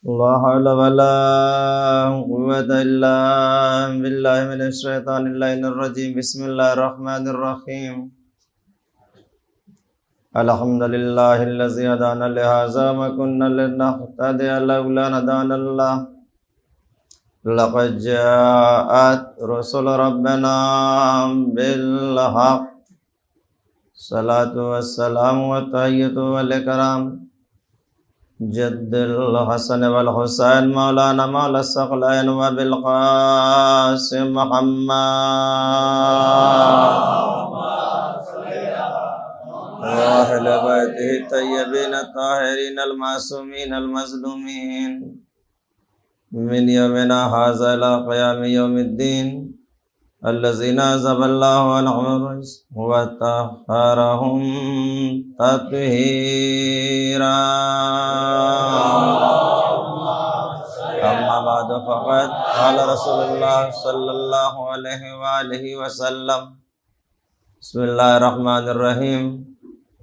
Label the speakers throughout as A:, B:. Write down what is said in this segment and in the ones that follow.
A: لا حول ولا قوة إلا بالله من الشيطان اللعين الرجيم بسم الله الرحمن الرحيم الحمد لله الذي هدانا لهذا وما كنا لنهتدي لولا أن هدانا الله لقد جاءت رسل ربنا بالحق الصلاة والسلام والتحية والإكرام جد الحسن والحسین مولانا مولا الثقلین وبالقاسم محمد وأهل بیتہ الطیبین الطاہرین المعصومین المظلومین من یومنا ھذا الی قیام یوم الدین الذین عذب اللہ عنہم الرجس وطہرہم تطہیرا اما بعد فقد قال رسول اللہ صلی اللہ علیہ وآلہ وسلم بسم اللہ الرحمن الرحیم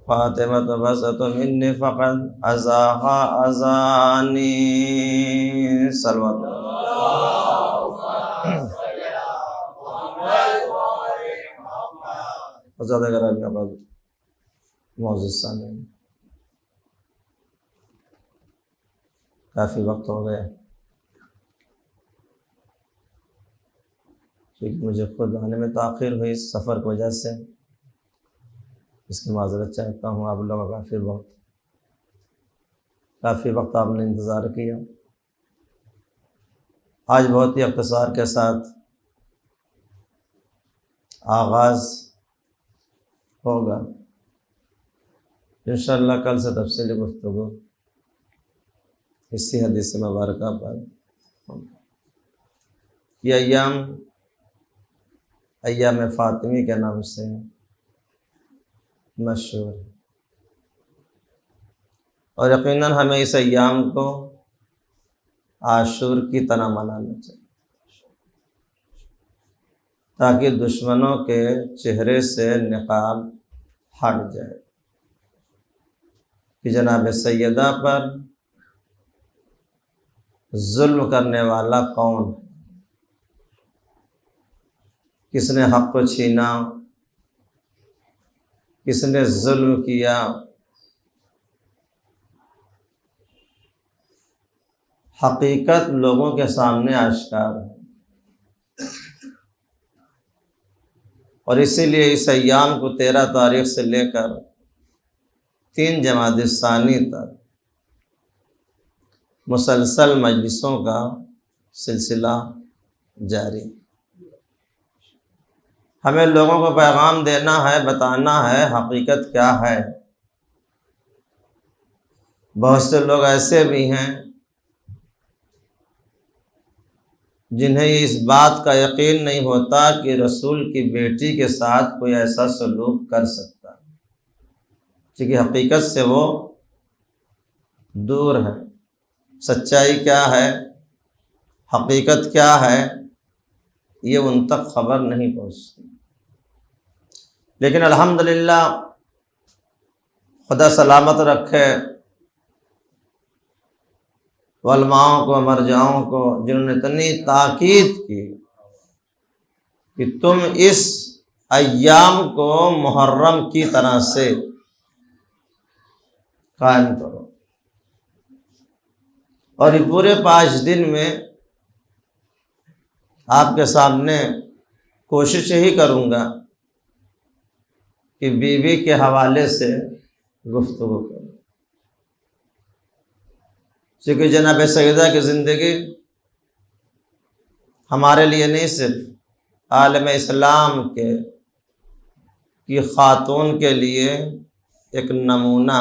A: فاطمة بسط منی فقد ازاح ازانی صلوات زیادہ گرامی آباد معزز سامعین، کافی وقت ہو گیا کیونکہ مجھے خود آنے میں تاخیر ہوئی سفر کی وجہ سے، اس کی معذرت چاہتا ہوں۔ آپ لوگوں کا کافی وقت آپ نے انتظار کیا۔ آج بہت ہی اختصار کے ساتھ آغاز ہوگا، انشاءاللہ کل سے تفصیلی گفتگو اسی حدیث مبارکہ پر۔ یہ ایام فاطمی کے نام سے مشہور، اور یقیناً ہمیں اس ایام کو عاشور کی طرح منانا چاہیے تاکہ دشمنوں کے چہرے سے نقاب ہٹ جائے کہ جناب سیدہ پر ظلم کرنے والا کون، کس نے حق کو چھینا، کس نے ظلم کیا۔ حقیقت لوگوں کے سامنے آشکار ہے، اور اسی لیے اس ایام کو 13 تاریخ سے لے کر 3 جمادی الثانی تک مسلسل مجلسوں کا سلسلہ جاری۔ ہمیں لوگوں کو پیغام دینا ہے، بتانا ہے حقیقت کیا ہے۔ بہت سے لوگ ایسے بھی ہیں جنہیں اس بات کا یقین نہیں ہوتا کہ رسول کی بیٹی کے ساتھ کوئی ایسا سلوک کر سکتا ہے، کیونکہ حقیقت سے وہ دور ہے۔ سچائی کیا ہے، حقیقت کیا ہے، یہ ان تک خبر نہیں پہنچتی۔ لیکن الحمدللہ خدا سلامت رکھے علماؤں کو، مرجعوں کو، جنہوں نے اتنی تاکید کی کہ تم اس ایام کو محرم کی طرح سے قائم کرو، اور یہ پورے 5 دن میں آپ کے سامنے کوشش یہی کروں گا کہ بیوی کے حوالے سے گفتگو کروں، چونکہ جناب سیدہ کی زندگی ہمارے لیے نہیں صرف عالم اسلام کی خاتون کے لیے ایک نمونہ۔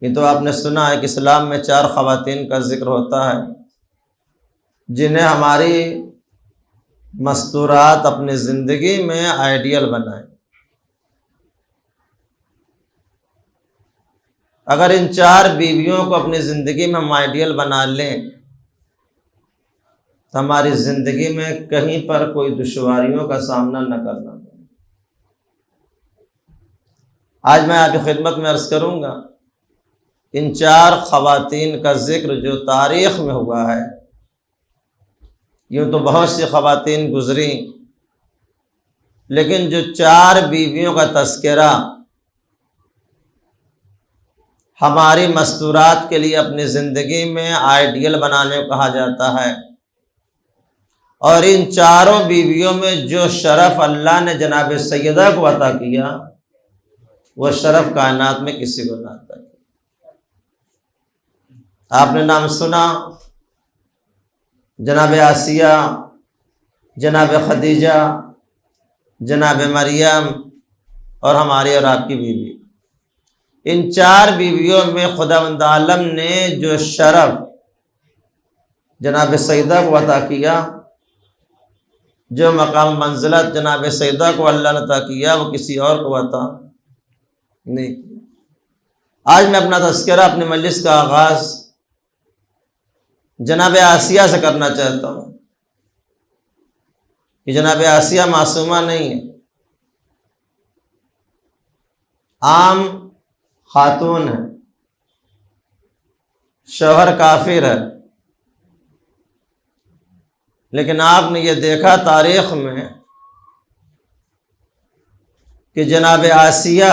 A: یہ تو آپ نے سنا ہے کہ اسلام میں 4 خواتین کا ذکر ہوتا ہے جنہیں ہماری مستورات اپنی زندگی میں آئیڈیل بنائیں۔ اگر ان 4 بیویوں کو اپنی زندگی میں ہم آئیڈیل بنا لیں تو ہماری زندگی میں کہیں پر کوئی دشواریوں کا سامنا نہ کرنا پڑے۔ آج میں آپ کی خدمت میں عرض کروں گا ان 4 خواتین کا ذکر جو تاریخ میں ہوا ہے، یوں تو بہت سی خواتین گزری، لیکن جو 4 بیویوں کا تذکرہ ہماری مستورات کے لیے اپنی زندگی میں آئیڈیل بنانے کو کہا جاتا ہے، اور ان 4 بیویوں میں جو شرف اللہ نے جناب سیدہ کو عطا کیا، وہ شرف کائنات میں کسی کو نہ عطا کیا۔ آپ نے نام سنا جناب آسیہ، جناب خدیجہ، جناب مریم اور ہماری اور آپ کی بیوی۔ ان 4 بیویوں میں خداوند عالم نے جو شرف جناب سیدہ کو عطا کیا، جو مقام منزلت جناب سیدہ کو اللہ نے عطا کیا، وہ کسی اور کو عطا نہیں کیا۔ آج میں اپنا تذکرہ، اپنی مجلس کا آغاز جناب آسیہ سے کرنا چاہتا ہوں کہ جناب آسیہ معصومہ نہیں ہے، عام خاتون ہے، شوہر کافر ہے، لیکن آپ نے یہ دیکھا تاریخ میں کہ جناب آسیہ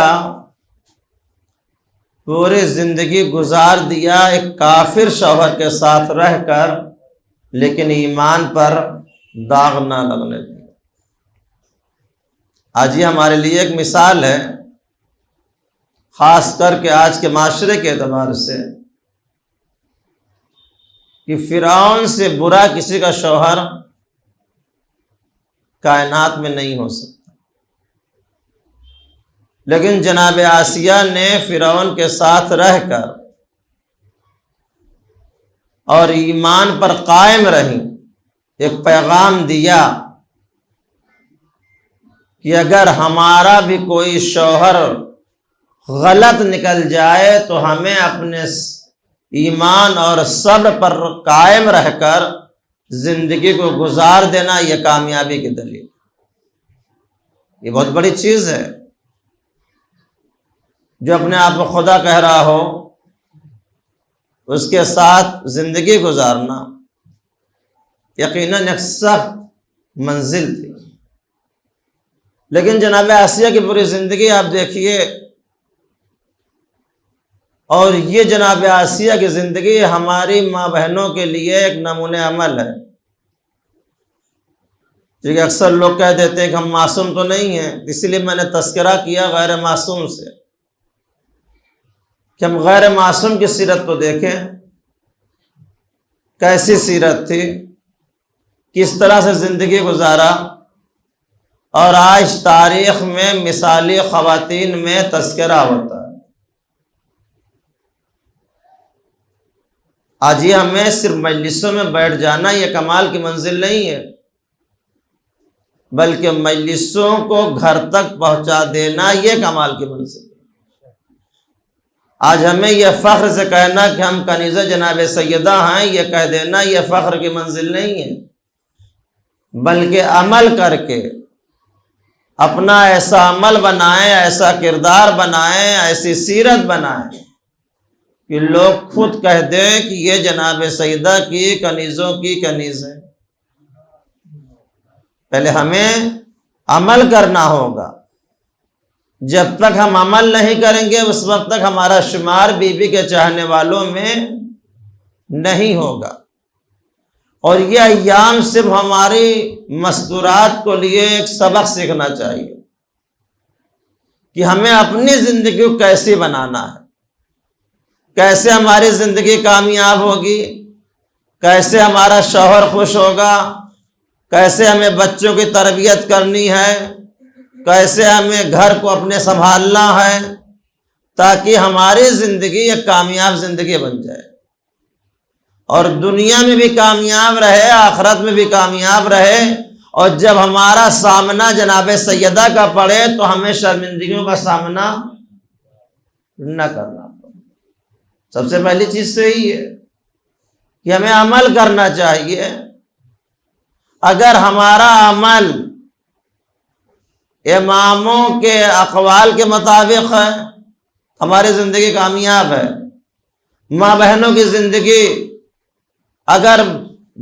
A: پوری زندگی گزار دیا ایک کافر شوہر کے ساتھ رہ کر، لیکن ایمان پر داغ نہ لگنے دیا۔ آج یہ ہمارے لیے ایک مثال ہے، خاص کر کے آج کے معاشرے کے اعتبار سے، کہ فرعون سے برا کسی کا شوہر کائنات میں نہیں ہو سکتا، لیکن جناب آسیہ نے فرعون کے ساتھ رہ کر اور ایمان پر قائم رہی، ایک پیغام دیا کہ اگر ہمارا بھی کوئی شوہر غلط نکل جائے تو ہمیں اپنے ایمان اور صبر پر قائم رہ کر زندگی کو گزار دینا، یہ کامیابی کی دلیل۔ یہ بہت بڑی چیز ہے، جو اپنے آپ کو خدا کہہ رہا ہو اس کے ساتھ زندگی گزارنا یقیناً ایک سخت منزل تھی، لیکن جناب آسیہ کی پوری زندگی آپ دیکھیے، اور یہ جناب آسیہ کی زندگی ہماری ماں بہنوں کے لیے ایک نمونہ عمل ہے۔ کیونکہ اکثر لوگ کہہ دیتے ہیں کہ ہم معصوم تو نہیں ہیں، اس لیے میں نے تذکرہ کیا غیر معصوم سے، کہ ہم غیر معصوم کی سیرت کو دیکھیں، کیسی سیرت تھی، کس طرح سے زندگی گزارا، اور آج تاریخ میں مثالی خواتین میں تذکرہ ہوتا ہے۔ آج یہ ہمیں صرف مجلسوں میں بیٹھ جانا یہ کمال کی منزل نہیں ہے، بلکہ مجلسوں کو گھر تک پہنچا دینا یہ کمال کی منزل ہے۔ آج ہمیں یہ فخر سے کہنا کہ ہم کنیزہ جناب سیدہ ہیں، یہ کہہ دینا یہ فخر کی منزل نہیں ہے، بلکہ عمل کر کے اپنا ایسا عمل بنائیں، ایسا کردار بنائیں، ایسی سیرت بنائیں کہ لوگ خود کہہ دیں کہ یہ جناب سیدہ کی کنیزوں کی کنیز ہے۔ پہلے ہمیں عمل کرنا ہوگا، جب تک ہم عمل نہیں کریں گے اس وقت تک ہمارا شمار بی بی کے چاہنے والوں میں نہیں ہوگا۔ اور یہ ایام صرف ہماری مستورات کو لیے ایک سبق سیکھنا چاہیے کہ ہمیں اپنی زندگی کو کیسے بنانا ہے، کیسے ہماری زندگی کامیاب ہوگی، کیسے ہمارا شوہر خوش ہوگا، کیسے ہمیں بچوں کی تربیت کرنی ہے، کیسے ہمیں گھر کو اپنے سنبھالنا ہے، تاکہ ہماری زندگی ایک کامیاب زندگی بن جائے، اور دنیا میں بھی کامیاب رہے، آخرت میں بھی کامیاب رہے، اور جب ہمارا سامنا جناب سیدہ کا پڑے تو ہمیں شرمندگیوں کا سامنا نہ کرنا پڑے۔ سب سے پہلی چیز تو یہی ہے کہ ہمیں عمل کرنا چاہیے۔ اگر ہمارا عمل اماموں کے اقوال کے مطابق ہے، ہماری زندگی کامیاب ہے، ماں بہنوں کی زندگی اگر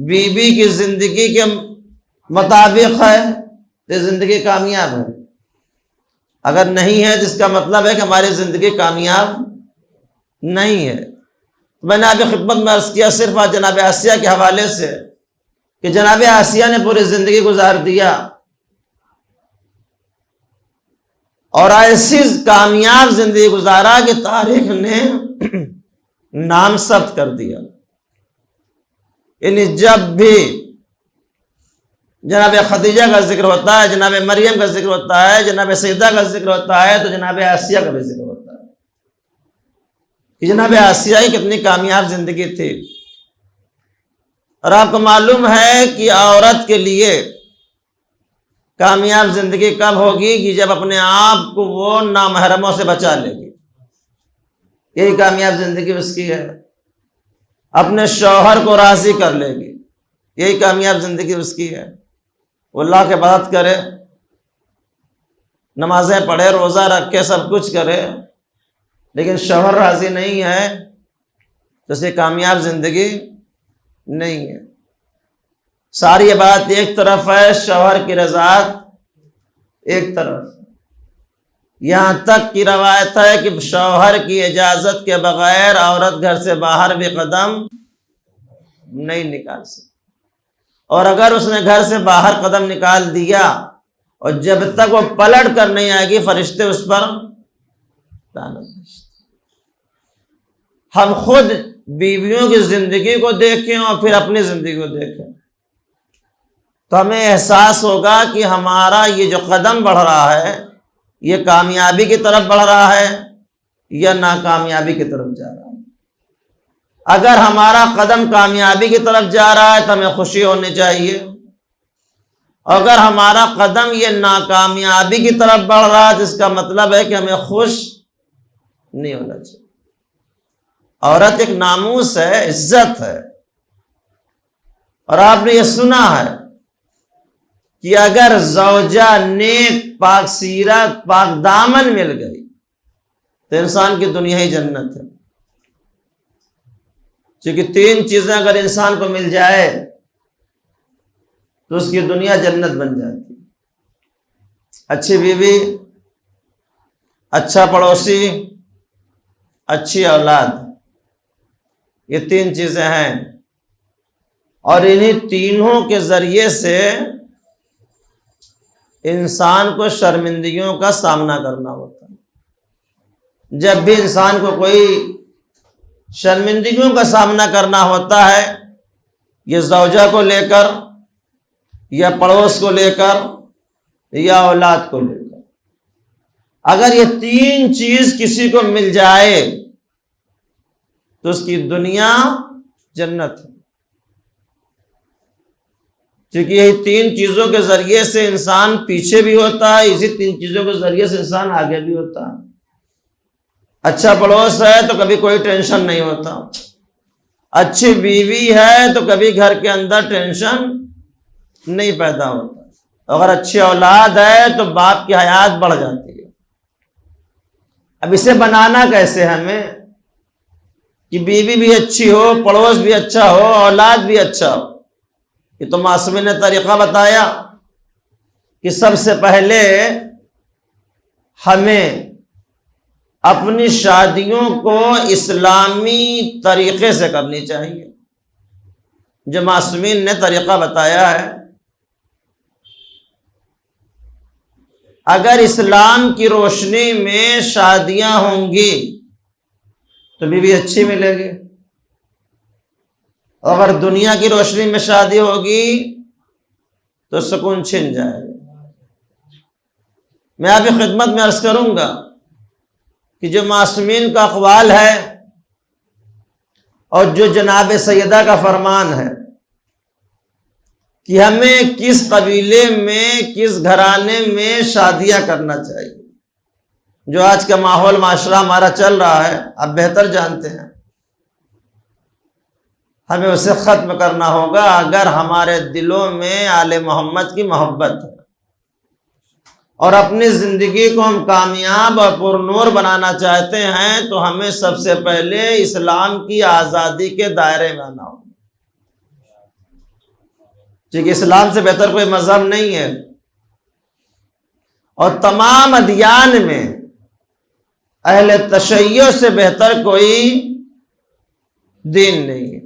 A: بیوی کی زندگی کے مطابق ہے تو زندگی کامیاب ہے، اگر نہیں ہے تو اس کا مطلب ہے کہ ہماری زندگی کامیاب نہیں ہے۔ میں نے ابھی خدمت میں عرض کیا صرف جناب آسیہ کے حوالے سے کہ جناب آسیہ نے پوری زندگی گزار دیا اور ایسی کامیاب زندگی گزارا کہ تاریخ نے نام ثبت کر دیا۔ یعنی جب بھی جناب خدیجہ کا ذکر ہوتا ہے، جناب مریم کا ذکر ہوتا ہے، جناب سیدہ کا ذکر ہوتا ہے، تو جناب آسیہ کا بھی ذکر ہوتا ہے کہ جناب آسیہ کی کتنی کامیاب زندگی تھی۔ اور آپ کو معلوم ہے کہ عورت کے لیے کامیاب زندگی کب ہوگی کہ جب اپنے آپ کو وہ نامحرموں سے بچا لے گی، یہی کامیاب زندگی اس کی ہے۔ اپنے شوہر کو راضی کر لے گی، یہی کامیاب زندگی اس کی ہے۔ وہ اللہ کے عبادت کرے، نمازیں پڑھے، روزہ رکھے، سب کچھ کرے، لیکن شوہر راضی نہیں ہے تو اسے کامیاب زندگی نہیں ہے۔ ساری یہ بات ایک طرف ہے، شوہر کی رضاعت ایک طرف۔ یہاں تک کی روایت ہے کہ شوہر کی اجازت کے بغیر عورت گھر سے باہر بھی قدم نہیں نکال سکتی، اور اگر اس نے گھر سے باہر قدم نکال دیا اور جب تک وہ پلٹ کر نہیں آئے گی فرشتے اس پر لعنت بھیجتے۔ ہم خود بیویوں کی زندگی کو دیکھیں اور پھر اپنی زندگی کو دیکھیں تو ہمیں احساس ہوگا کہ ہمارا یہ جو قدم بڑھ رہا ہے یہ کامیابی کی طرف بڑھ رہا ہے یا ناکامیابی کی طرف جا رہا ہے۔ اگر ہمارا قدم کامیابی کی طرف جا رہا ہے تو ہمیں خوشی ہونی چاہیے، اگر ہمارا قدم یہ ناکامیابی کی طرف بڑھ رہا ہے تو اس کا مطلب ہے کہ ہمیں خوش نہیں ہونا چاہیے۔ عورت ایک ناموس ہے، عزت ہے، اور آپ نے یہ سنا ہے کہ اگر زوجہ نیک، پاک سیرت، پاک دامن مل گئی تو انسان کی دنیا ہی جنت ہے۔ چونکہ 3 چیزیں اگر انسان کو مل جائے تو اس کی دنیا جنت بن جاتی ہے۔ اچھی بیوی، اچھا پڑوسی، اچھی اولاد، یہ 3 چیزیں ہیں، اور انہی تینوں کے ذریعے سے انسان کو شرمندگیوں کا سامنا کرنا ہوتا ہے۔ جب بھی انسان کو کوئی شرمندگیوں کا سامنا کرنا ہوتا ہے، یہ زوجہ کو لے کر یا پڑوس کو لے کر یا اولاد کو لے کر، اگر یہ 3 چیز کسی کو مل جائے تو اس کی دنیا جنت ہے۔ کیونکہ یہی 3 چیزوں کے ذریعے سے انسان پیچھے بھی ہوتا ہے، اسی 3 چیزوں کے ذریعے سے انسان آگے بھی ہوتا ہے۔ اچھا پڑوس ہے تو کبھی کوئی ٹینشن نہیں ہوتا، اچھی بیوی ہے تو کبھی گھر کے اندر ٹینشن نہیں پیدا ہوتا، اگر اچھی اولاد ہے تو باپ کی حیات بڑھ جاتی ہے۔ اب اسے بنانا کیسے ہمیں کہ بیوی بھی اچھی ہو، پڑوس بھی اچھا ہو، اولاد بھی اچھا ہو؟ یہ تو معصومین نے طریقہ بتایا کہ سب سے پہلے ہمیں اپنی شادیوں کو اسلامی طریقے سے کرنی چاہیے، جو معصومین نے طریقہ بتایا ہے۔ اگر اسلام کی روشنی میں شادیاں ہوں گی تو بیوی اچھی ملے گی، اگر دنیا کی روشنی میں شادی ہوگی تو سکون چھن جائے گا۔ میں آپ کی خدمت میں عرض کروں گا کہ جو معصومین کا اقوال ہے اور جو جناب سیدہ کا فرمان ہے کہ ہمیں کس قبیلے میں، کس گھرانے میں شادیاں کرنا چاہیے، جو آج کا ماحول معاشرہ ہمارا چل رہا ہے آپ بہتر جانتے ہیں، ہمیں اسے ختم کرنا ہوگا اگر ہمارے دلوں میں آل محمد کی محبت ہے اور اپنی زندگی کو ہم کامیاب اور پر نور بنانا چاہتے ہیں تو ہمیں سب سے پہلے اسلام کی آزادی کے دائرے میں آنا ہوگا، کیونکہ اسلام سے بہتر کوئی مذہب نہیں ہے، اور تمام ادیان میں اہل تشیع سے بہتر کوئی دین نہیں ہے۔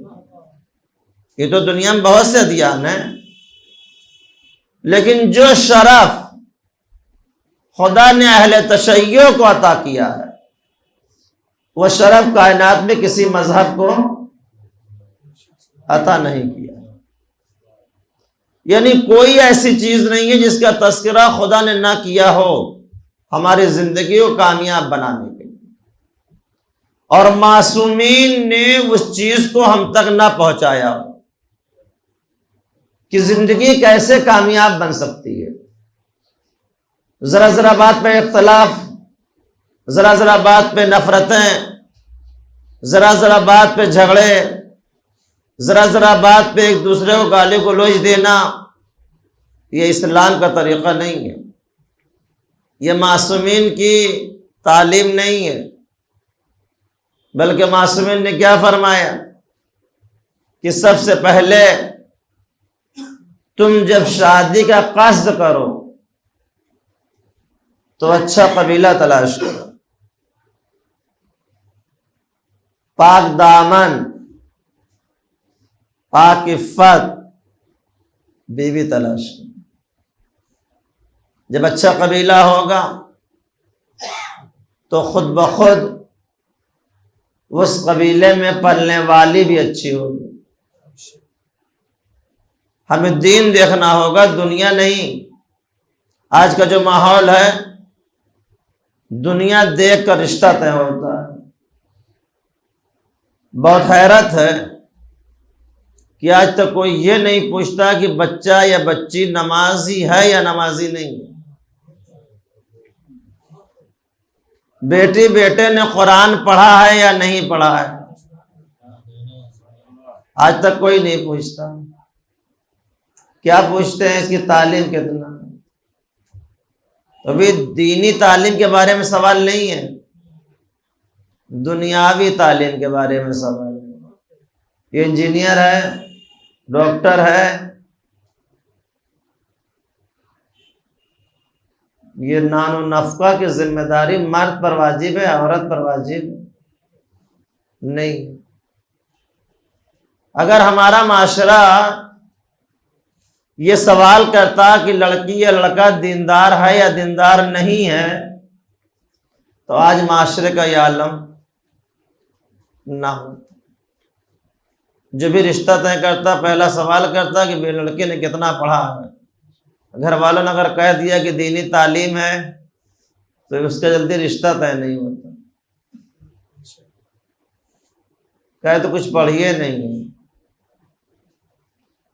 A: یہ تو دنیا میں بہت سے ادیان ہیں، لیکن جو شرف خدا نے اہل تشیع کو عطا کیا ہے وہ شرف کائنات میں کسی مذہب کو عطا نہیں کیا، یعنی کوئی ایسی چیز نہیں ہے جس کا تذکرہ خدا نے نہ کیا ہو ہماری زندگی کو کامیاب بنانے کے لیے، اور معصومین نے اس چیز کو ہم تک نہ پہنچایا ہو کہ زندگی کیسے کامیاب بن سکتی ہے۔ ذرا ذرا بات پہ اختلاف، ذرا ذرا بات پہ نفرتیں، ذرا ذرا بات پہ جھگڑے، ذرا ذرا بات پہ ایک دوسرے کو گالی گلوچ دینا، یہ اسلام کا طریقہ نہیں ہے، یہ معصومین کی تعلیم نہیں ہے، بلکہ معصومین نے کیا فرمایا کہ سب سے پہلے تم جب شادی کا قصد کرو تو اچھا قبیلہ تلاش کرو، پاک دامن، پاک عفت بیوی تلاش کرو۔ جب اچھا قبیلہ ہوگا تو خود بخود اس قبیلے میں پلنے والی بھی اچھی ہوگی۔ ہمیں دین دیکھنا ہوگا، دنیا نہیں۔ آج کا جو ماحول ہے دنیا دیکھ کر رشتہ طے ہوتا ہے۔ بہت حیرت ہے کہ آج تک کوئی یہ نہیں پوچھتا کہ بچہ یا بچی نمازی ہے یا نمازی نہیں ہے، بیٹی بیٹے نے قرآن پڑھا ہے یا نہیں پڑھا ہے، آج تک کوئی نہیں پوچھتا۔ کیا پوچھتے ہیں؟ اس کی تعلیم کتنا ہے۔ ابھی دینی تعلیم کے بارے میں سوال نہیں ہے، دنیاوی تعلیم کے بارے میں سوال ہے۔ یہ انجینئر ہے، ڈاکٹر ہے، یہ نان و نفقہ کی ذمہ داری مرد پر واجب ہے، عورت پر واجب نہیں۔ اگر ہمارا معاشرہ یہ سوال کرتا کہ لڑکی یا لڑکا دیندار ہے یا دیندار نہیں ہے تو آج معاشرے کا یہ عالم نہ ہوتا۔ جو بھی رشتہ طے کرتا پہلا سوال کرتا کہ بے لڑکے نے کتنا پڑھا ہے۔ گھر والوں نے اگر کہہ دیا کہ دینی تعلیم ہے تو اس کا جلدی رشتہ طے نہیں ہوتا، کہے تو کچھ پڑھیے نہیں،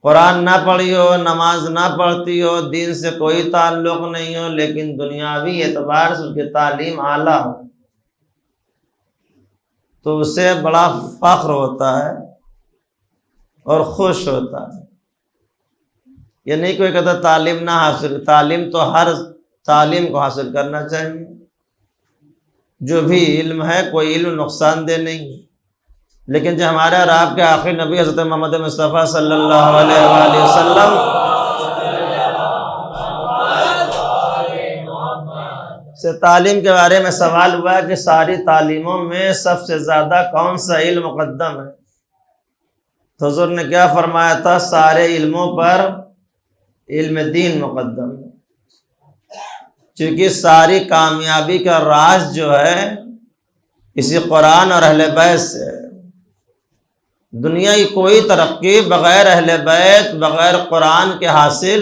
A: قرآن نہ پڑھی ہو، نماز نہ پڑھتی ہو، دین سے کوئی تعلق نہیں ہو، لیکن دنیاوی اعتبار سے اس کی تعلیم اعلیٰ ہو تو اسے بڑا فخر ہوتا ہے اور خوش ہوتا ہے۔ یہ نہیں کوئی کہتا تعلیم نہ حاصل، تعلیم تو ہر تعلیم کو حاصل کرنا چاہیے۔ جو بھی علم ہے کوئی علم نقصان دہ نہیں، لیکن جو ہمارے اور آپ کے آخری نبی حضرت محمد مصطفیٰ صلی اللہ علیہ وآلہ وسلم سے تعلیم کے بارے میں سوال ہوا کہ ساری تعلیموں میں سب سے زیادہ کون سا علم مقدم ہے، تو حضور نے کیا فرمایا تھا؟ سارے علموں پر علم دین مقدم ہے، کیونکہ ساری کامیابی کا راز جو ہے اسی قرآن اور اہل بیت سے ہے۔ دنیا کی کوئی ترقی بغیر اہل بیت، بغیر قرآن کے حاصل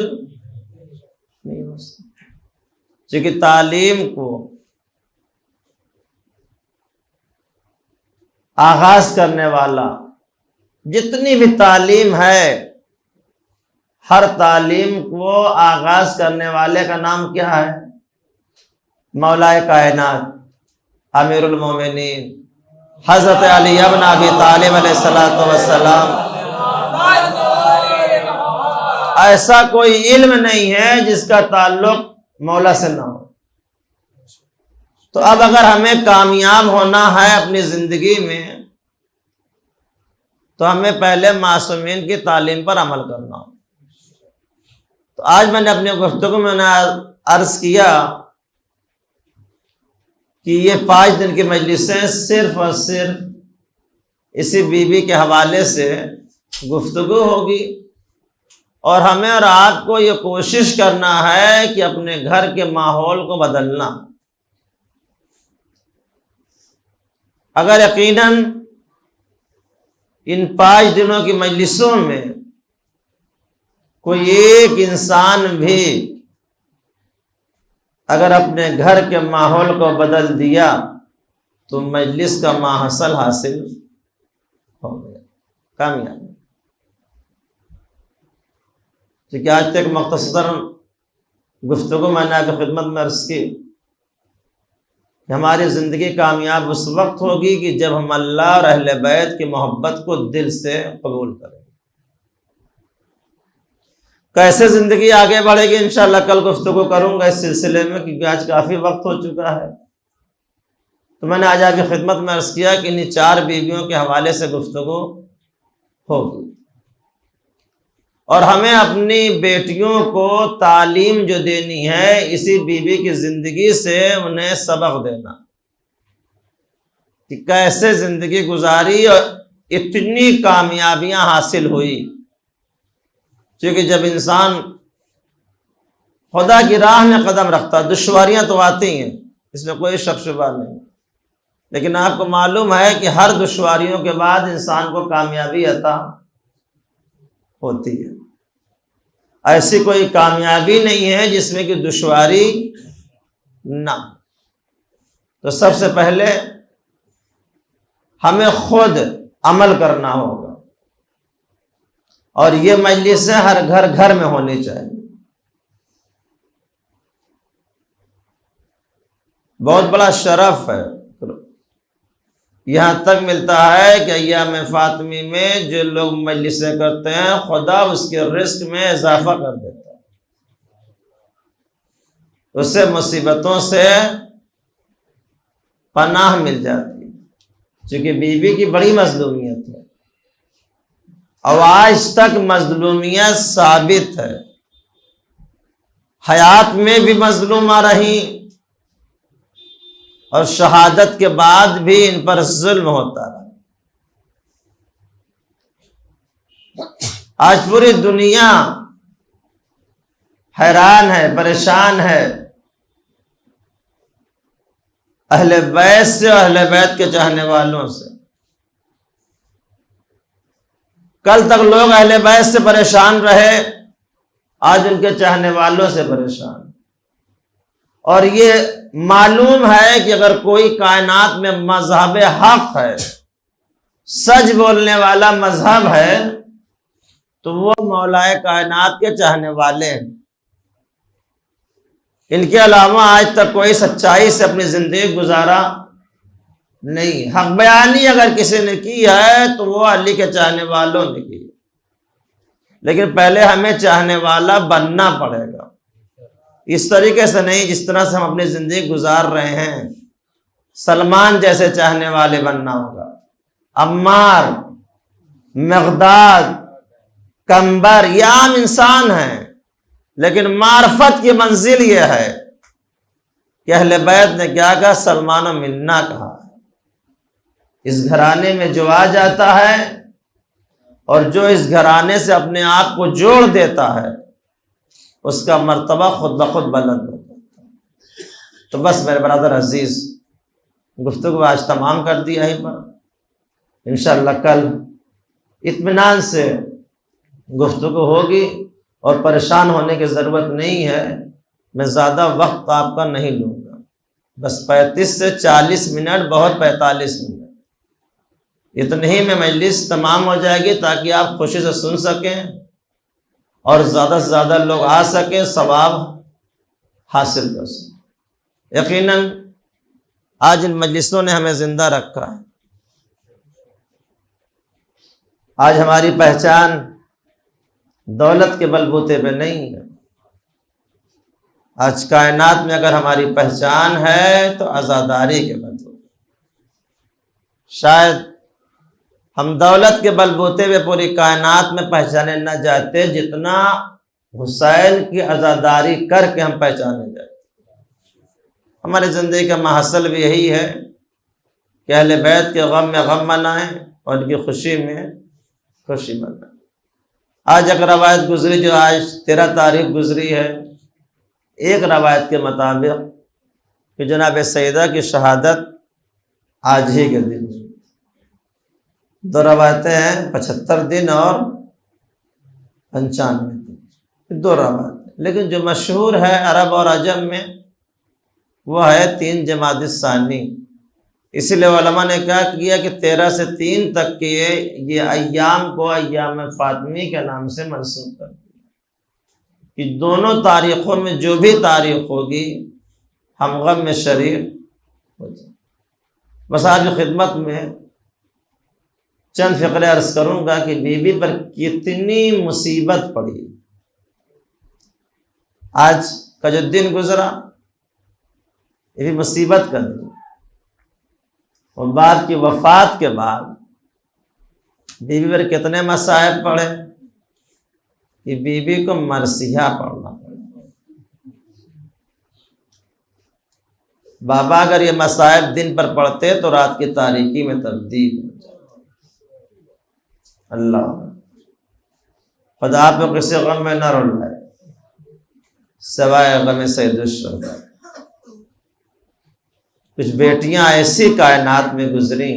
A: نہیں ہو سکتی، کیونکہ تعلیم کو آغاز کرنے والا، جتنی بھی تعلیم ہے ہر تعلیم کو آغاز کرنے والے کا نام کیا ہے؟ مولا کائنات، امیر المومنین حضرت علی ابن ابی طالب علیہ السلام۔ ایسا کوئی علم نہیں ہے جس کا تعلق مولا سے نہ ہو۔ تو اب اگر ہمیں کامیاب ہونا ہے اپنی زندگی میں تو ہمیں پہلے معصومین کی تعلیم پر عمل کرنا ہو۔ تو آج میں نے اپنی گفتگو میں عرض کیا کہ یہ 5 دن کی مجلسیں صرف اور صرف اسی بیوی کے حوالے سے گفتگو ہوگی، اور ہمیں اور آپ کو یہ کوشش کرنا ہے کہ اپنے گھر کے ماحول کو بدلنا۔ اگر یقیناً ان 5 دنوں کی مجلسوں میں کوئی ایک انسان بھی اگر اپنے گھر کے ماحول کو بدل دیا تو مجلس کا ماحصل حاصل ہو گیا، کامیاب۔ کیونکہ آج تک مختصر گفتگو میں نے آپ کی خدمت میں عرض کی کہ ہماری زندگی کامیاب اس وقت ہوگی کہ جب ہم اللہ اور اہل بیت کی محبت کو دل سے قبول کریں۔ کیسے زندگی آگے بڑھے گی انشاءاللہ کل گفتگو کروں گا اس سلسلے میں، کیونکہ آج کافی وقت ہو چکا ہے۔ تو میں نے آج آپ کی خدمت میں عرض کیا کہ انہی 4 بیویوں کے حوالے سے گفتگو ہوگی، اور ہمیں اپنی بیٹیوں کو تعلیم جو دینی ہے اسی بیوی کی زندگی سے انہیں سبق دینا کہ کیسے زندگی گزاری اور اتنی کامیابیاں حاصل ہوئی۔ کیونکہ جب انسان خدا کی راہ میں قدم رکھتا، دشواریاں تو آتی ہیں، اس میں کوئی شک شبہ نہیں، لیکن آپ کو معلوم ہے کہ ہر دشواریوں کے بعد انسان کو کامیابی عطا ہوتی ہے۔ ایسی کوئی کامیابی نہیں ہے جس میں کہ دشواری نہ۔ تو سب سے پہلے ہمیں خود عمل کرنا ہوگا، اور یہ مجلسیں ہر گھر میں ہونی چاہیے۔ بہت بڑا شرف ہے، یہاں تک ملتا ہے کہ ایام فاطمی میں جو لوگ مجلسیں کرتے ہیں خدا اس کے رزق میں اضافہ کر دیتا ہے، اسے مصیبتوں سے پناہ مل جاتی ہے، چونکہ بیوی کی بڑی مظلومیت ہے، اور آج تک مظلومیت ثابت ہے، حیات میں بھی مظلومہ رہی اور شہادت کے بعد بھی ان پر ظلم ہوتا رہا۔ آج پوری دنیا حیران ہے، پریشان ہے اہل بیت سے اور اہل بیت کے چاہنے والوں سے۔ کل تک لوگ اہل بیت سے پریشان رہے، آج ان کے چاہنے والوں سے پریشان۔ اور یہ معلوم ہے کہ اگر کوئی کائنات میں مذہب حق ہے، سچ بولنے والا مذہب ہے، تو وہ مولا کائنات کے چاہنے والے ہیں۔ ان کے علاوہ آج تک کوئی سچائی سے اپنی زندگی گزارا نہیں۔ حق بیانی اگر کسی نے کی ہے تو وہ علی کے چاہنے والوں نے کی، لیکن پہلے ہمیں چاہنے والا بننا پڑے گا، اس طریقے سے نہیں جس طرح سے ہم اپنی زندگی گزار رہے ہیں۔ سلمان جیسے چاہنے والے بننا ہوگا، عمار، مقداد، کمبر، یہ عام انسان ہیں، لیکن معرفت کی منزل یہ ہے کہ اہل بیت نے کیا کہا؟ سلمان و منا کہا۔ اس گھرانے میں جو آ جاتا ہے اور جو اس گھرانے سے اپنے آپ کو جوڑ دیتا ہے اس کا مرتبہ خود بخود بلند ہوتا ہے۔ تو بس میرے برادر عزیز، گفتگو آج تمام کر دیا ہے پر انشاءاللہ کل اطمینان سے گفتگو ہوگی، اور پریشان ہونے کی ضرورت نہیں ہے۔ میں زیادہ وقت آپ کا نہیں لوں گا، بس 35 سے 40 منٹ، بہت 45 منٹ، اتنے ہی میں مجلس تمام ہو جائے گی تاکہ آپ خوشی سے سن سکیں اور زیادہ سے زیادہ لوگ آ سکیں، ثواب حاصل کر سکیں۔ یقیناً آج ان مجلسوں نے ہمیں زندہ رکھا ہے۔ آج ہماری پہچان دولت کے بل بوتے پہ نہیں ہے، آج کائنات میں اگر ہماری پہچان ہے تو عزاداری کے بل بوتے، شاید ہم دولت کے بل بوتے ہوئے پوری کائنات میں پہچانے نہ جاتے جتنا حسین کی عزاداری کر کے ہم پہچانے جاتے۔ ہماری زندگی کا محصل بھی یہی ہے کہ اہل بیت کے غم میں غم منائیں اور ان کی خوشی میں خوشی منائیں۔ آج ایک روایت گزری جو آج 13 تاریخ گزری ہے، ایک روایت کے مطابق کہ جناب سیدہ کی شہادت آج ہی کے دن، دو روایتیں ہیں 75 دن اور 95 دن، دو روایتیں، لیکن جو مشہور ہے عرب اور عجم میں وہ ہے 3 جمادی الثانی۔ اسی لیے علماء نے کیا کیا کہ 13 سے 3 تک کے یہ ایام کو ایام فاطمی کے نام سے منسوب کر دیا کہ دونوں تاریخوں میں جو بھی تاریخ ہوگی ہم غم میں شریک ہو جائیں۔ بس آج خدمت میں چند فقرے عرض کروں گا کہ بی بی پر کتنی مصیبت پڑی۔ آج کا جو دن گزرا یہ بھی مصیبت کا دن، اور باپ کی وفات کے بعد بی بی پر کتنے مصائب پڑے کہ بی بی کو مرثیہ پڑھنا پڑا۔ بابا اگر یہ مصائب دن پر پڑھتے تو رات کی تاریکی میں تبدیل ہو جاتے۔ اللہ خدا آپ کو کسی غم میں نہ رلائے سوائے غم سید الشہداء۔ کچھ بیٹیاں ایسی کائنات میں گزریں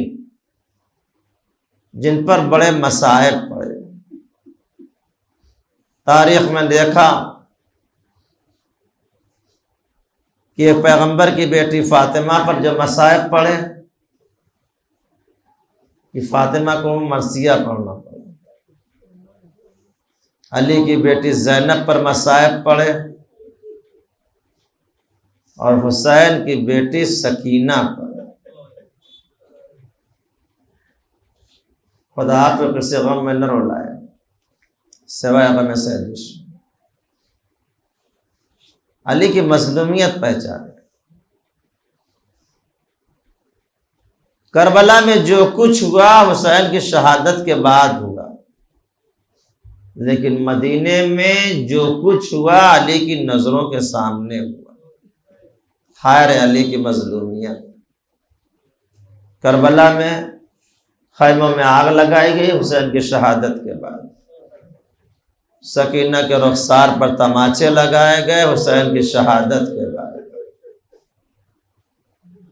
A: جن پر بڑے مصائب پڑے۔ تاریخ میں دیکھا کہ پیغمبر کی بیٹی فاطمہ پر جو مصائب پڑے کہ فاطمہ کو مرثیہ پڑھنا پڑا۔ علی کی بیٹی زینب پر مصائب پڑے اور حسین کی بیٹی سکینہ پر۔ خدا آپ کو کسی غم میں نہ رلائے سوائے غم سید الشہداء۔ علی کی مظلومیت پہچانے۔ کربلا میں جو کچھ ہوا حسین کی شہادت کے بعد ہوا، لیکن مدینے میں جو کچھ ہوا علی کی نظروں کے سامنے ہوا۔ خیر علی کی مظلومیت۔ کربلا میں خیموں میں آگ لگائی گئی حسین کی شہادت کے بعد، سکینہ کے رخسار پر تماچے لگائے گئے حسین کی شہادت کے بعد،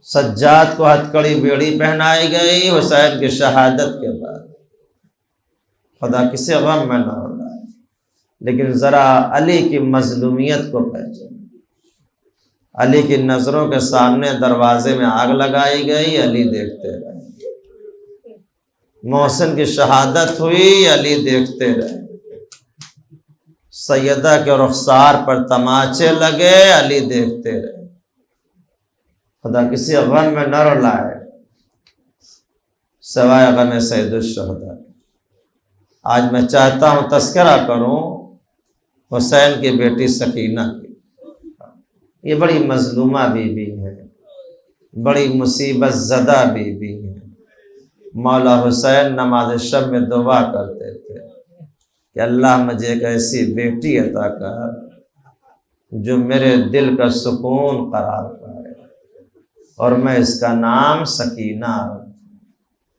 A: سجاد کو ہتھکڑی بیڑی پہنائی گئی حسین کی شہادت کے بعد۔ خدا کسی غم میں نہ ہونا ہے، لیکن ذرا علی کی مظلومیت کو پہچانے۔ علی کی نظروں کے سامنے دروازے میں آگ لگائی گئی، علی دیکھتے رہے۔ محسن کی شہادت ہوئی، علی دیکھتے رہے۔ سیدہ کے رخسار پر تماچے لگے، علی دیکھتے رہے۔ خدا کسی غم میں نہ رلائے سوائے غم سید الشہداء۔ آج میں چاہتا ہوں تذکرہ کروں حسین کی بیٹی سکینہ کی۔ یہ بڑی مظلومہ بی بی ہے، بڑی مصیبت زدہ بی بی ہے۔ مولا حسین نماز شب میں دعا کرتے تھے کہ اللہ مجھے ایک ایسی بیٹی عطا کر جو میرے دل کا سکون قرار پائے، اور میں اس کا نام سکینہ۔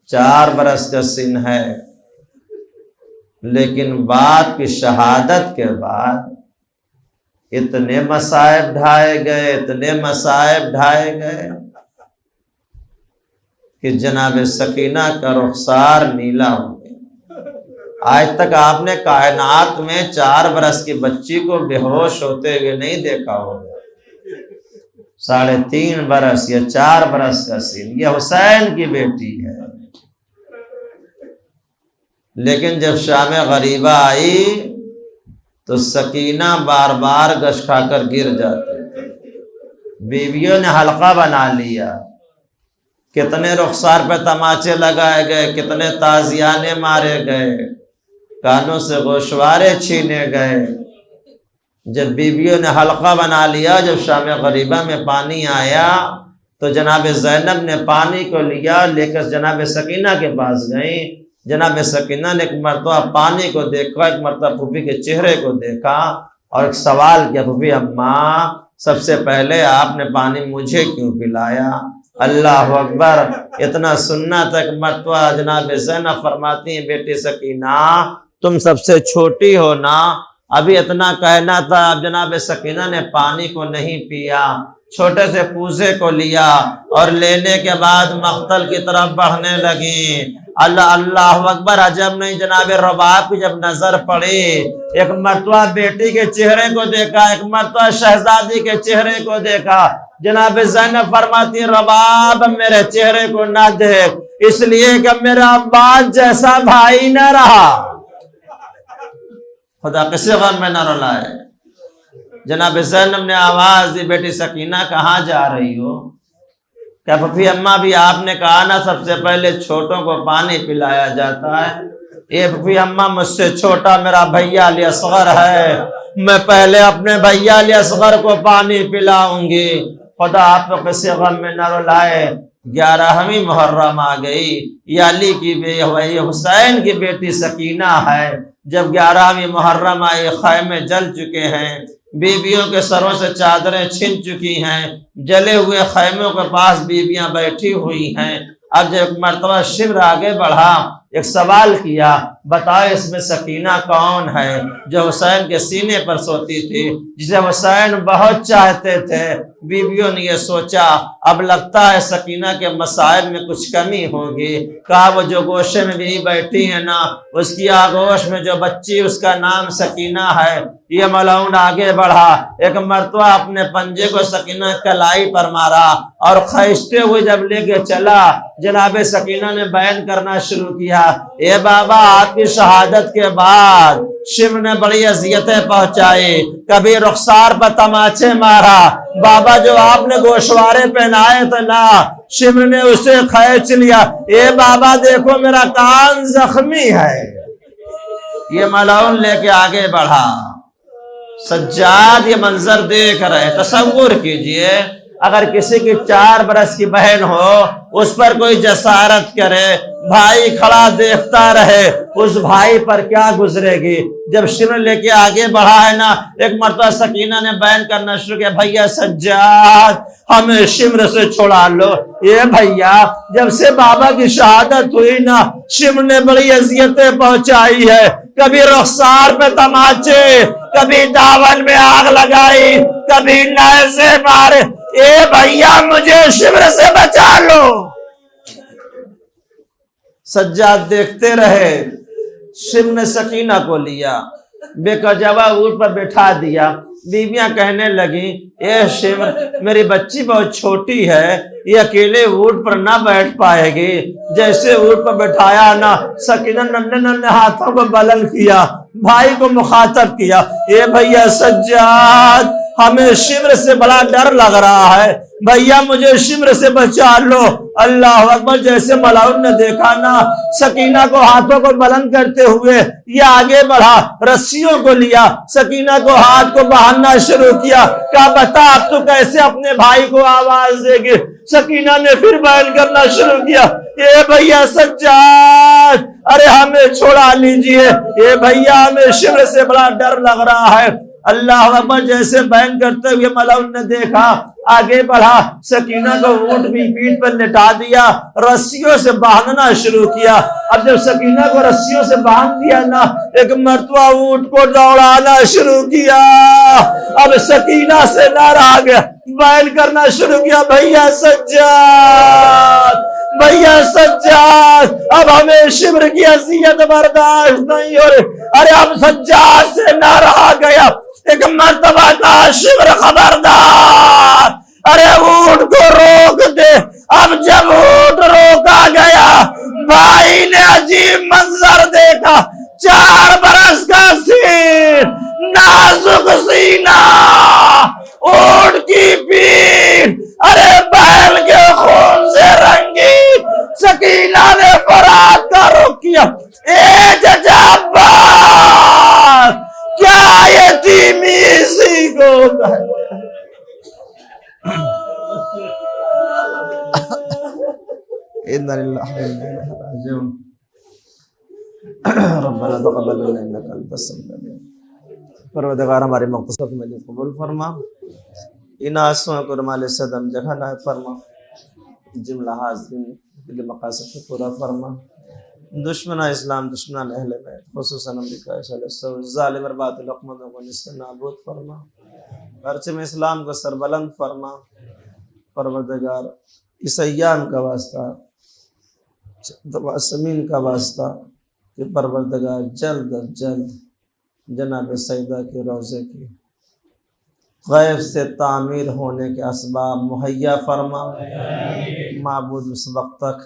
A: 4 برس کا سن ہے، لیکن باپ کی شہادت کے بعد اتنے مصائب ڈھائے گئے، اتنے مصائب ڈھائے گئے کہ جناب سکینہ کا رخسار نیلا ہو گیا۔ آج تک آپ نے کائنات میں 4 برس کی بچی کو بے ہوش ہوتے ہوئے نہیں دیکھا ہوگا۔ 3.5 برس یا 4 برس کا سن، یہ حسین کی بیٹی ہے۔ لیکن جب شام غریبہ آئی تو سکینہ بار بار گش کھا کر گر جاتے تھے۔ بیویوں نے حلقہ بنا لیا، کتنے رخسار پہ تماچے لگائے گئے، کتنے تازیانے مارے گئے، کانوں سے گوشوارے چھینے گئے، جب بیویوں نے حلقہ بنا لیا، جب شام غریبہ میں پانی آیا تو جناب زینب نے پانی کو لیا، لے کر جناب سکینہ کے پاس گئیں۔ جناب سکینہ نے ایک مرتبہ پانی کو دیکھا، ایک مرتبہ پھوپھی کے چہرے کو دیکھا اور ایک سوال کیا، پھوپھی اماں سب سے پہلے آپ نے پانی مجھے کیوں پلایا؟ اللہ اکبر، اتنا سننا تک مرتبہ جناب زینب فرماتی ہیں بیٹی سکینہ تم سب سے چھوٹی ہو نا، ابھی اتنا کہنا تھا، اب جناب سکینہ نے پانی کو نہیں پیا، چھوٹے سے کوزے کو لیا اور لینے کے بعد مقتل کی طرف بڑھنے لگی۔ اللہ اکبر، عجب نہیں جناب رباب کی جب نظر پڑی، ایک مرتبہ بیٹی کے چہرے کو دیکھا، ایک مرتبہ شہزادی کے چہرے کو دیکھا۔ جناب زینب فرماتی رباب میرے چہرے کو نہ دیکھ، اس لیے کہ میرا عباس جیسا بھائی نہ رہا، خدا کسی غم میں نہ رلائے۔ جناب زینب نے آواز دی بیٹی سکینہ کہاں جا رہی ہو؟ کیا پھوپھی اماں بھی آپ نے کہا نا سب سے پہلے چھوٹوں کو پانی پلایا جاتا ہے؟ یہ پھوپھی اماں مجھ سے چھوٹا میرا بھیا علی اصغر ہے، میں پہلے اپنے بھیا علی اصغر کو پانی پلاؤں گی، خدا آپ کو کسی غم میں نہ رلائے۔ 11ویں محرم آ گئی، یہ علی کی حسین کی بیٹی سکینہ ہے۔ جب 11ویں محرم آئی، خیمے جل چکے ہیں، بیویوں کے سروں سے چادریں چھن چکی ہیں، جلے ہوئے خیموں کے پاس بیویاں بیٹھی ہوئی ہیں۔ اب جب ایک مرتبہ شمر آگے بڑھا، ایک سوال کیا، بتائے اس میں سکینہ کون ہے جو حسین کے سینے پر سوتی تھی، جسے حسین بہت چاہتے تھے؟ بیویوں نے یہ سوچا اب لگتا ہے سکینہ کے مسائل میں کچھ کمی ہوگی، کہا وہ جو گوشے میں بھی بیٹھی ہے نا، اس کی آغوش میں جو بچی اس کا نام سکینہ ہے۔ یہ ملعون آگے بڑھا، ایک مرتبہ اپنے پنجے کو سکینہ کلائی پر مارا اور خیشتے ہوئے جب لے کے چلا، جناب سکینہ نے بیان کرنا شروع کیا، اے بابا آپ کی شہادت کے بعد شمر نے بڑی اذیتیں پہنچائی، کبھی رخسار پر تماچے مارا، بابا جو آپ نے گوشوارے پہنائے تھے نا شمر نے اسے کھینچ لیا، اے بابا دیکھو میرا کان زخمی ہے۔ یہ ملعون لے کے آگے بڑھا، سجاد یہ منظر دیکھ رہے، تصور کیجئے اگر کسی کی 4 برس کی بہن ہو، اس پر کوئی جسارت کرے، بھائی کھڑا دیکھتا رہے، اس بھائی پر کیا گزرے گی۔ جب شمر لے کے آگے بڑھا ہے نا، ایک مرتبہ سکینہ نے بیان کرنا شروع کیا، بھیا سجاد ہمیں شمر سے چھوڑا لو۔ یہ بھیا جب سے بابا کی شہادت ہوئی نا، شمر نے بڑی اذیتیں پہنچائی ہے، کبھی رخسار پہ تماچے، کبھی داون میں آگ لگائی، کبھی نیزے مارے، اے بھیا مجھے شمر سے بچا لو۔ سجاد دیکھتے رہے، شمر نے سکینہ کو لیا، بے کجاوا اونٹ پر بٹھا دیا۔ بیویاں کہنے لگیں، اے شمر میری بچی بہت چھوٹی ہے، یہ اکیلے اونٹ پر نہ بیٹھ پائے گی۔ جیسے اونٹ پر بٹھایا نا، سکینہ ننھے ننھے ہاتھوں کو بلند کیا، بھائی کو مخاطب کیا، اے بھیا سجاد ہمیں شمر سے بڑا ڈر لگ رہا ہے، بھیا مجھے شمر سے بچا لو۔ اللہ اکبر، جیسے ملعون نے دیکھا نا سکینہ کو ہاتھوں کو بلند کرتے ہوئے، یہ آگے بڑھا، رسیوں کو لیا، سکینہ کو ہاتھ کو بہانا شروع کیا، کہا بتا اب تو کیسے اپنے بھائی کو آواز دے گی۔ سکینہ نے پھر بیان کرنا شروع کیا، اے بھیا سجاد ارے ہمیں چھوڑا لیجئے، اے بھیا ہمیں شمر سے بڑا ڈر لگ رہا ہے۔ اللہ اکبر، جیسے بیان کرتے ہوئے ملعون نے دیکھا، آگے بڑھا، سکینہ کو اونٹ بھی پیٹھ پر لٹا دیا، رسیوں سے باندھنا شروع کیا۔ اب جب سکینہ کو رسیوں سے باندھ دیا نا، ایک مرتبہ اونٹ کو دوڑانا شروع کیا، اب سکینہ سے نہ رہا گیا، بیان کرنا شروع کیا، بھیا سجاد بھیا سجاد اب ہمیں شمر کی اذیت برداشت نہیں ہو رہی، ارے اب سجاد سے نہ رہا گیا، ایک مرتبہ کا شمر خبردار، ارے اونٹ کو روک دے۔ اب جب اونٹ روکا گیا، بھائی نے عجیب منظر دیکھا، 4 برس کا سین، نازک سینہ، اونٹ کی پیٹھ، ارے بیل کے خون سے رنگی۔ سکینہ نے فرات کا رخ کیا، اے ججابار کیا یتیمی کہہ انا للہ و انا الیہ راجعون ربنا تقبل منا انک انت السمیع العلیم۔ پروردگار ہماری مختصر مجلس قبول فرما، ان آنسوؤں کو رومال صدم جگہ عنایت فرما، جملہ حاضرین دل مقاصد کو پورا فرما، دشمن اسلام دشمن اہل بیت خصوصاً امریکہ ظالم برباد حکومتوں کو نصف نابود فرما، پرچم اسلام کو سربلند فرما۔ پروردگار اس ایام کا واسطہ، معصومین کا واسطہ کہ پروردگار جلد از جلد جناب سیدہ کے روضے کی غیب سے تعمیر ہونے کے اسباب مہیا فرما۔ معبود اس وقت تک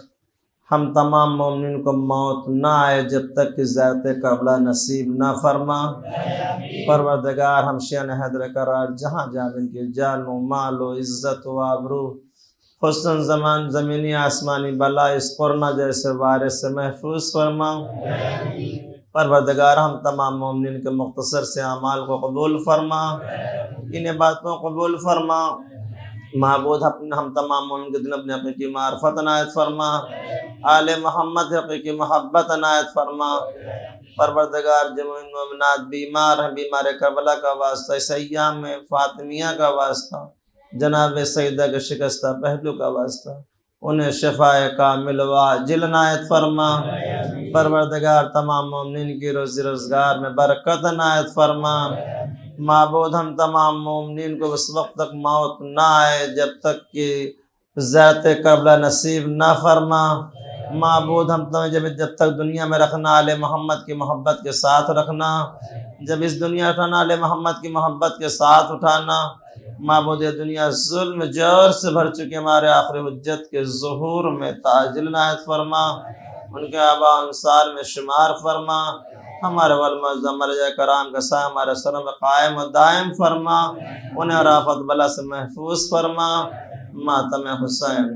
A: ہم تمام مومنین کو موت نہ آئے جب تک کہ ذات قبلہ نصیب نہ فرما۔ پروردگار ہم شیعہ حیدر قرار جہاں جہاں ان کی جان و مال و عزت و آبرو حسن زمان زمینی آسمانی بلا اس قرنہ جیسے وارث سے محفوظ فرما۔ پروردگار ہم تمام مومنین کے مختصر سے اعمال کو قبول فرما، ان باتوں کو قبول فرما۔ معبود ہم تمام مومن کے دن اپنے حقیقی معرفت عنایت فرما، آل محمد حقیقی محبت عنایت فرما۔ پروردگار جو مومنات بیمار ہیں، بیمار کربلا کا واسطہ، اس ایام میں فاطمیہ کا واسطہ، جناب سیدہ کے شکستہ پہلو کا واسطہ، انہیں شفاء کامل و عاجل عنایت فرما۔ پروردگار تمام مومنین کی روزی روزگار میں برکت عنایت فرما۔ معبود ہم تمام مومنین کو اس وقت تک موت نہ آئے جب تک کہ ذات قبلہ نصیب نہ فرما۔ معبود ہم تمہیں جب تک دنیا میں رکھنا آل محمد کی محبت کے ساتھ رکھنا، جب اس دنیا اٹھانا آل محمد کی محبت کے ساتھ اٹھانا۔ معبود یہ دنیا ظلم جور سے بھر چکے، ہمارے آخر حجت کے ظہور میں تعجل عنایت فرما، ان کے آباء انصار میں شمار فرما۔ ہمارے علماء مرجع کرام کا سایہ ہمارے سروں میں قائم و دائم فرما، انہیں رافت بلا سے محفوظ فرما۔ ماتم حسین